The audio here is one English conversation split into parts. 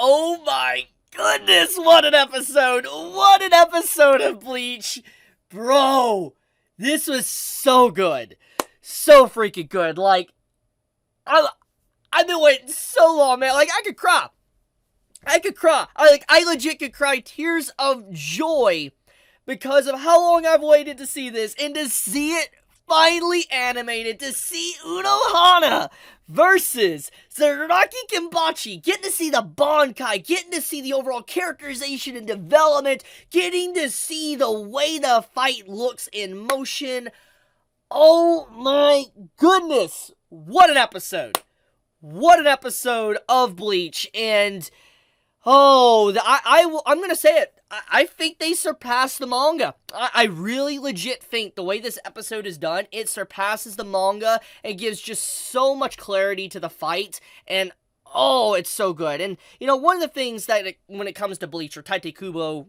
Oh my goodness, what an episode! What an episode of Bleach! Bro, this was so good. So freaking good. Like, I've been waiting so long, man. Like, I could cry. I legit could cry tears of joy because of how long I've waited to see this and to see it finally animated, to see Unohana versus Zaraki Kenpachi, getting to see the Bankai, getting to see the overall characterization and development, getting to see the way the fight looks in motion. Oh my goodness, what an episode. What an episode of Bleach, and I'm going to say it. I think they surpassed the manga. I really legit think the way this episode is done, it surpasses the manga and gives just so much clarity to the fight. And oh, it's so good. And, one of the things that when it comes to Bleach or Tite Kubo,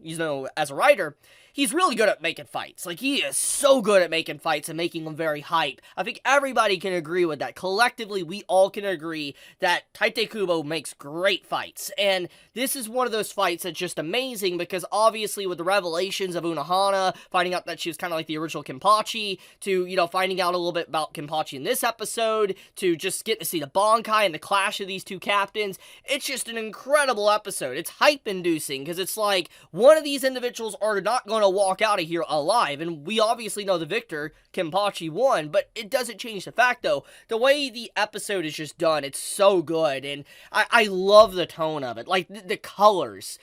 as a writer, he's really good at making fights. Like, he is so good at making fights and making them very hype. I think everybody can agree with that. Collectively, we all can agree that Tite Kubo makes great fights. And this is one of those fights that's just amazing because obviously with the revelations of Unohana, finding out that she was kind of like the original Kenpachi, to, finding out a little bit about Kenpachi in this episode, to just get to see the Bankai and the clash of these two captains, it's just an incredible episode. It's hype-inducing because it's like one of these individuals are not going to walk out of here alive, and we obviously know the victor, Kenpachi, won, but it doesn't change the fact, though, the way the episode is just done, it's so good, and I love the tone of it, like, the colors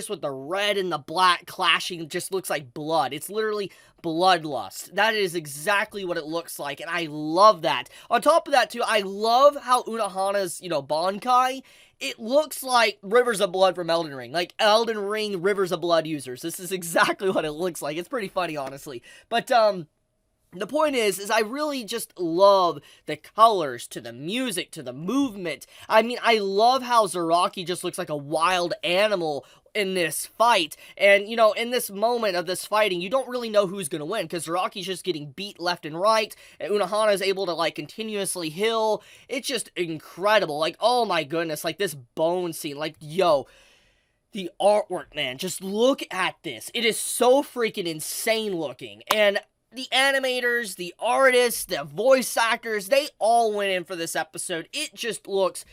with the red and the black clashing just looks like blood. It's literally bloodlust. That is exactly what it looks like, and I love that. On top of that, too, I love how Unohana's, Bankai, it looks like Rivers of Blood from Elden Ring. Like, Elden Ring Rivers of Blood users. This is exactly what it looks like. It's pretty funny, honestly. But, the point is I really just love the colors, to the music, to the movement. I mean, I love how Zaraki just looks like a wild animal in this fight, and, in this moment of this fighting, you don't really know who's gonna win, because Zaraki's just getting beat left and right, and Unohana is able to, like, continuously heal. It's just incredible. Like, oh my goodness, like, this bone scene, like, yo, the artwork, man, just look at this. It is so freaking insane looking, and the animators, the artists, the voice actors, they all went in for this episode. It just looks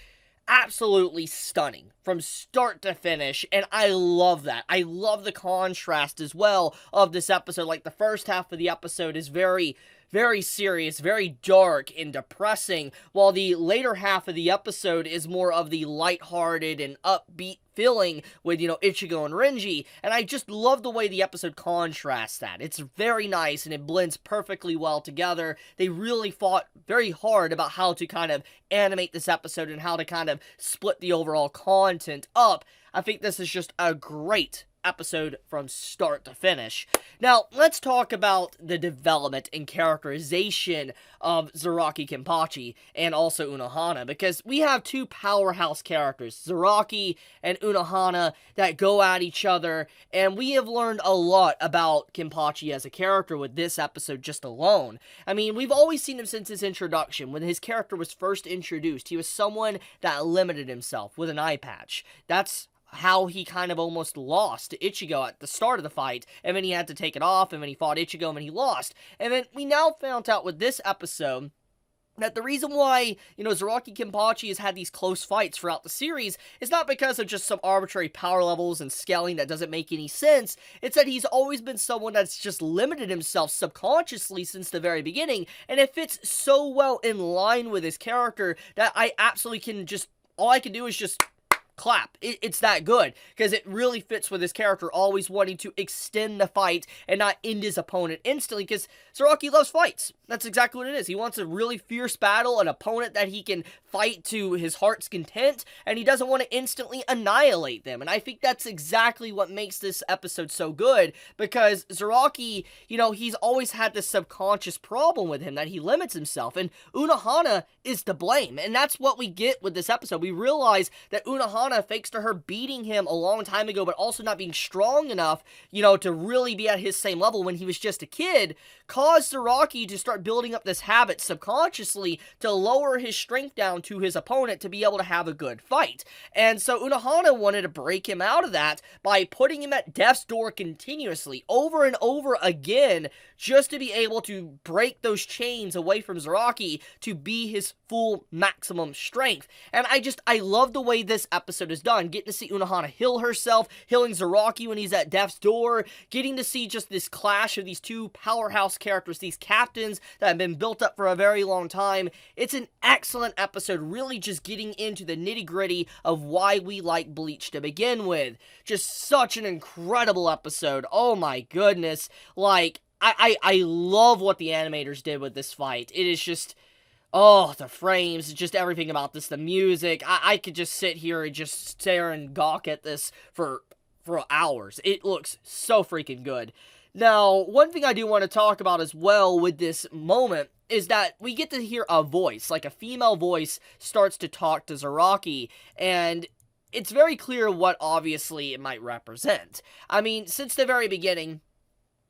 absolutely stunning from start to finish, and I love that. I love the contrast as well of this episode. Like, the first half of the episode is very, very serious, very dark and depressing, while the later half of the episode is more of the lighthearted and upbeat feeling with, Ichigo and Renji, and I just love the way the episode contrasts that. It's very nice, and it blends perfectly well together. They really fought very hard about how to kind of animate this episode and how to kind of split the overall content up. I think this is just a great episode from start to finish. Now, let's talk about the development and characterization of Zaraki Kenpachi and also Unohana, because we have two powerhouse characters, Zaraki and Unohana, that go at each other, and we have learned a lot about Kenpachi as a character with this episode just alone. I mean, we've always seen him since his introduction. When his character was first introduced, he was someone that limited himself with an eye patch. That's how he kind of almost lost to Ichigo at the start of the fight, and then he had to take it off, and then he fought Ichigo, and then he lost. And then we now found out with this episode that the reason why, Zaraki Kenpachi has had these close fights throughout the series is not because of just some arbitrary power levels and scaling that doesn't make any sense. It's that he's always been someone that's just limited himself subconsciously since the very beginning, and it fits so well in line with his character that I absolutely can just, all I can do is just clap. It's that good, because it really fits with his character, always wanting to extend the fight and not end his opponent instantly, because Zaraki loves fights. That's exactly what it is. He wants a really fierce battle, an opponent that he can fight to his heart's content, and he doesn't want to instantly annihilate them. And I think that's exactly what makes this episode so good, because Zaraki, he's always had this subconscious problem with him that he limits himself, and Unohana is to blame, and that's what we get with this episode. We realize that Unohana Unohana, thanks to her beating him a long time ago, but also not being strong enough, you know, to really be at his same level when he was just a kid, caused Zaraki to start building up this habit subconsciously to lower his strength down to his opponent to be able to have a good fight. And so Unohana wanted to break him out of that by putting him at death's door continuously, over and over again, just to be able to break those chains away from Zaraki to be his full maximum strength. And I love the way this episode is done, getting to see Unohana heal herself, healing Zaraki when he's at death's door, getting to see just this clash of these two powerhouse characters, these captains that have been built up for a very long time. It's an excellent episode, really just getting into the nitty-gritty of why we like Bleach to begin with. Just such an incredible episode. Oh my goodness. Like, I love what the animators did with this fight. It is just, oh, the frames, just everything about this, the music. I could just sit here and just stare and gawk at this for hours. It looks so freaking good. Now, one thing I do want to talk about as well with this moment is that we get to hear a voice, like a female voice starts to talk to Zaraki, and it's very clear what obviously it might represent. I mean, since the very beginning,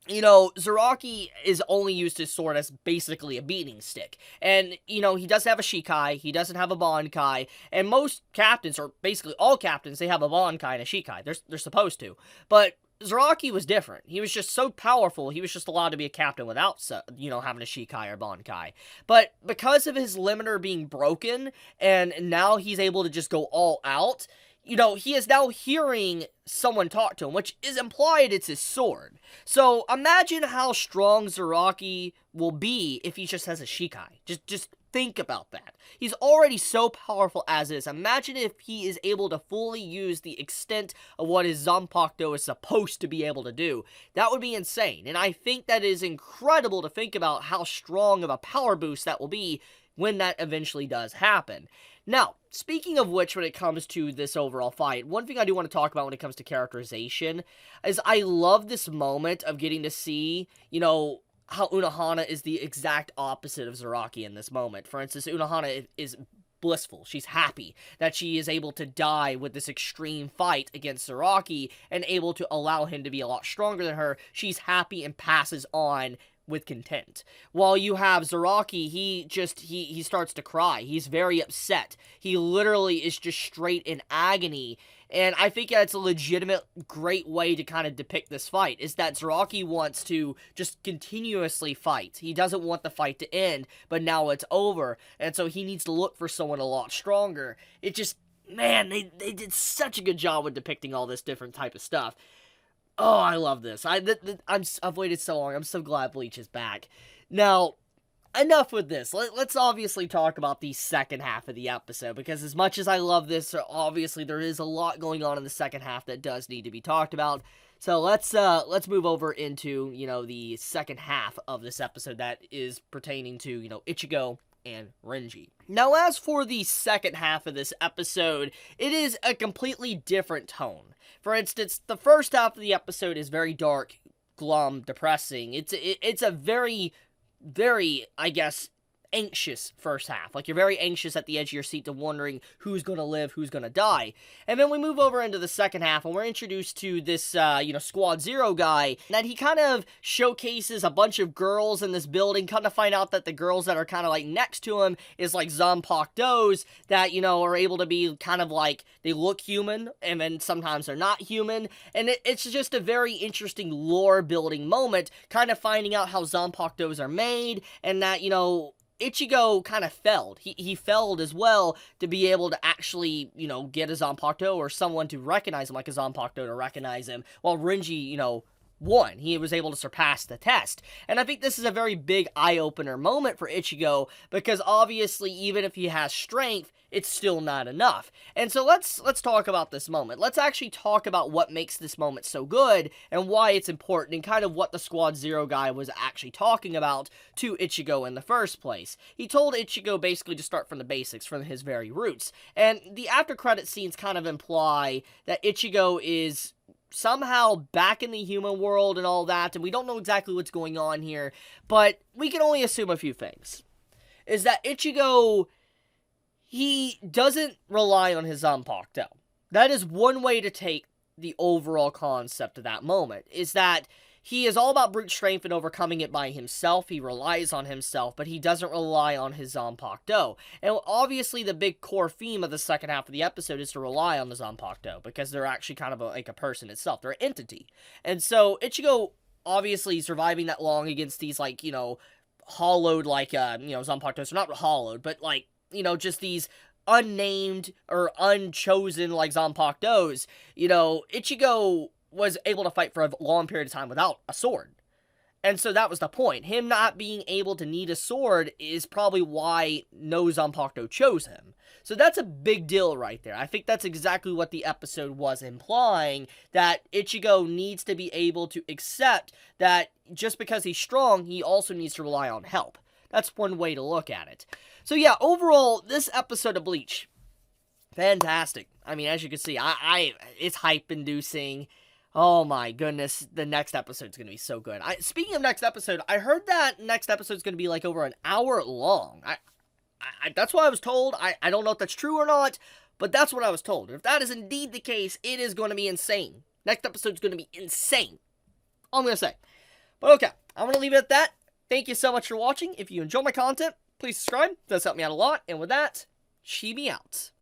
you know, Zaraki is only used his sword as basically a beating stick. And, you know, he doesn't have a Shikai, he doesn't have a Bankai, and most captains, or basically all captains, they have a Bankai and a Shikai. They're supposed to. But Zaraki was different. He was just so powerful, he was just allowed to be a captain without, you know, having a Shikai or Bankai. But because of his limiter being broken, and now he's able to just go all out, you know, he is now hearing someone talk to him, which is implied it's his sword. So imagine how strong Zaraki will be if he just has a Shikai. Just think about that. He's already so powerful as is. Imagine if he is able to fully use the extent of what his Zanpakuto is supposed to be able to do. That would be insane. And I think that is incredible to think about how strong of a power boost that will be when that eventually does happen. Now, speaking of which, when it comes to this overall fight, one thing I do want to talk about when it comes to characterization is I love this moment of getting to see, you know, how Unohana is the exact opposite of Zaraki in this moment. For instance, Unohana is blissful. She's happy that she is able to die with this extreme fight against Zaraki and able to allow him to be a lot stronger than her. She's happy and passes on with content. While you have Zaraki, he starts to cry. He's very upset. He literally is just straight in agony. And I think that's a legitimate, great way to kind of depict this fight, is that Zaraki wants to just continuously fight. He doesn't want the fight to end, but now it's over. And so he needs to look for someone a lot stronger. It just, man, they did such a good job with depicting all this different type of stuff. Oh, I love this. I've waited so long. I'm so glad Bleach is back. Now, enough with this. Let's obviously talk about the second half of the episode, because as much as I love this, obviously there is a lot going on in the second half that does need to be talked about. So let's move over into, you know, the second half of this episode that is pertaining to, you know, Ichigo and Renji. Now, as for the second half of this episode, it is a completely different tone. For instance, the first half of the episode is very dark, glum, depressing. It's a very, very, I guess, anxious first half. Like, you're very anxious at the edge of your seat to wondering who's going to live, who's going to die. And then we move over into the second half, and we're introduced to this, Squad Zero guy, that he kind of showcases a bunch of girls in this building, kind of find out that the girls that are kind of, like, next to him is, like, Zanpakutos that, you know, are able to be kind of, like, they look human, and then sometimes they're not human, and it's just a very interesting lore-building moment, kind of finding out how Zanpakutos are made, and that, you know, Ichigo kind of failed. He failed as well to be able to actually, you know, get a Zanpakuto or someone to recognize him like a Zanpakuto to recognize him, while Renji, you know, won. He was able to surpass the test. And I think this is a very big eye-opener moment for Ichigo, because obviously even if he has strength, it's still not enough. And so let's talk about this moment. Let's actually talk about what makes this moment so good and why it's important, and kind of what the Squad Zero guy was actually talking about to Ichigo in the first place. He told Ichigo basically to start from the basics, from his very roots. And the after credit scenes kind of imply that Ichigo is somehow back in the human world and all that, and we don't know exactly what's going on here, but we can only assume a few things. Is that Ichigo, he doesn't rely on his Zanpakuto. That is one way to take the overall concept of that moment, is that he is all about brute strength and overcoming it by himself. He relies on himself, but he doesn't rely on his Zanpakuto. And obviously the big core theme of the second half of the episode is to rely on the Zanpakuto, because they're actually kind of like a person itself. They're an entity. And so Ichigo, obviously surviving that long against these, like, hollowed, like, Zanpakutos. They're not hollowed, but, like, just these unnamed or unchosen, like, Zanpakutos, Ichigo was able to fight for a long period of time without a sword. And so that was the point. Him not being able to need a sword is probably why no Zanpakuto chose him. So that's a big deal right there. I think that's exactly what the episode was implying, that Ichigo needs to be able to accept that just because he's strong, he also needs to rely on help. That's one way to look at it. So yeah, overall, this episode of Bleach, fantastic. I mean, as you can see, it's hype-inducing. Oh my goodness, the next episode's gonna be so good. Speaking of next episode, I heard that next episode's gonna be like over an hour long. That's what I was told. I don't know if that's true or not, but that's what I was told. If that is indeed the case, it is going to be insane. Next episode's going to be insane. All I'm going to say. But okay, I'm going to leave it at that. Thank you so much for watching. If you enjoy my content, please subscribe. It does help me out a lot. And with that, Chibi out.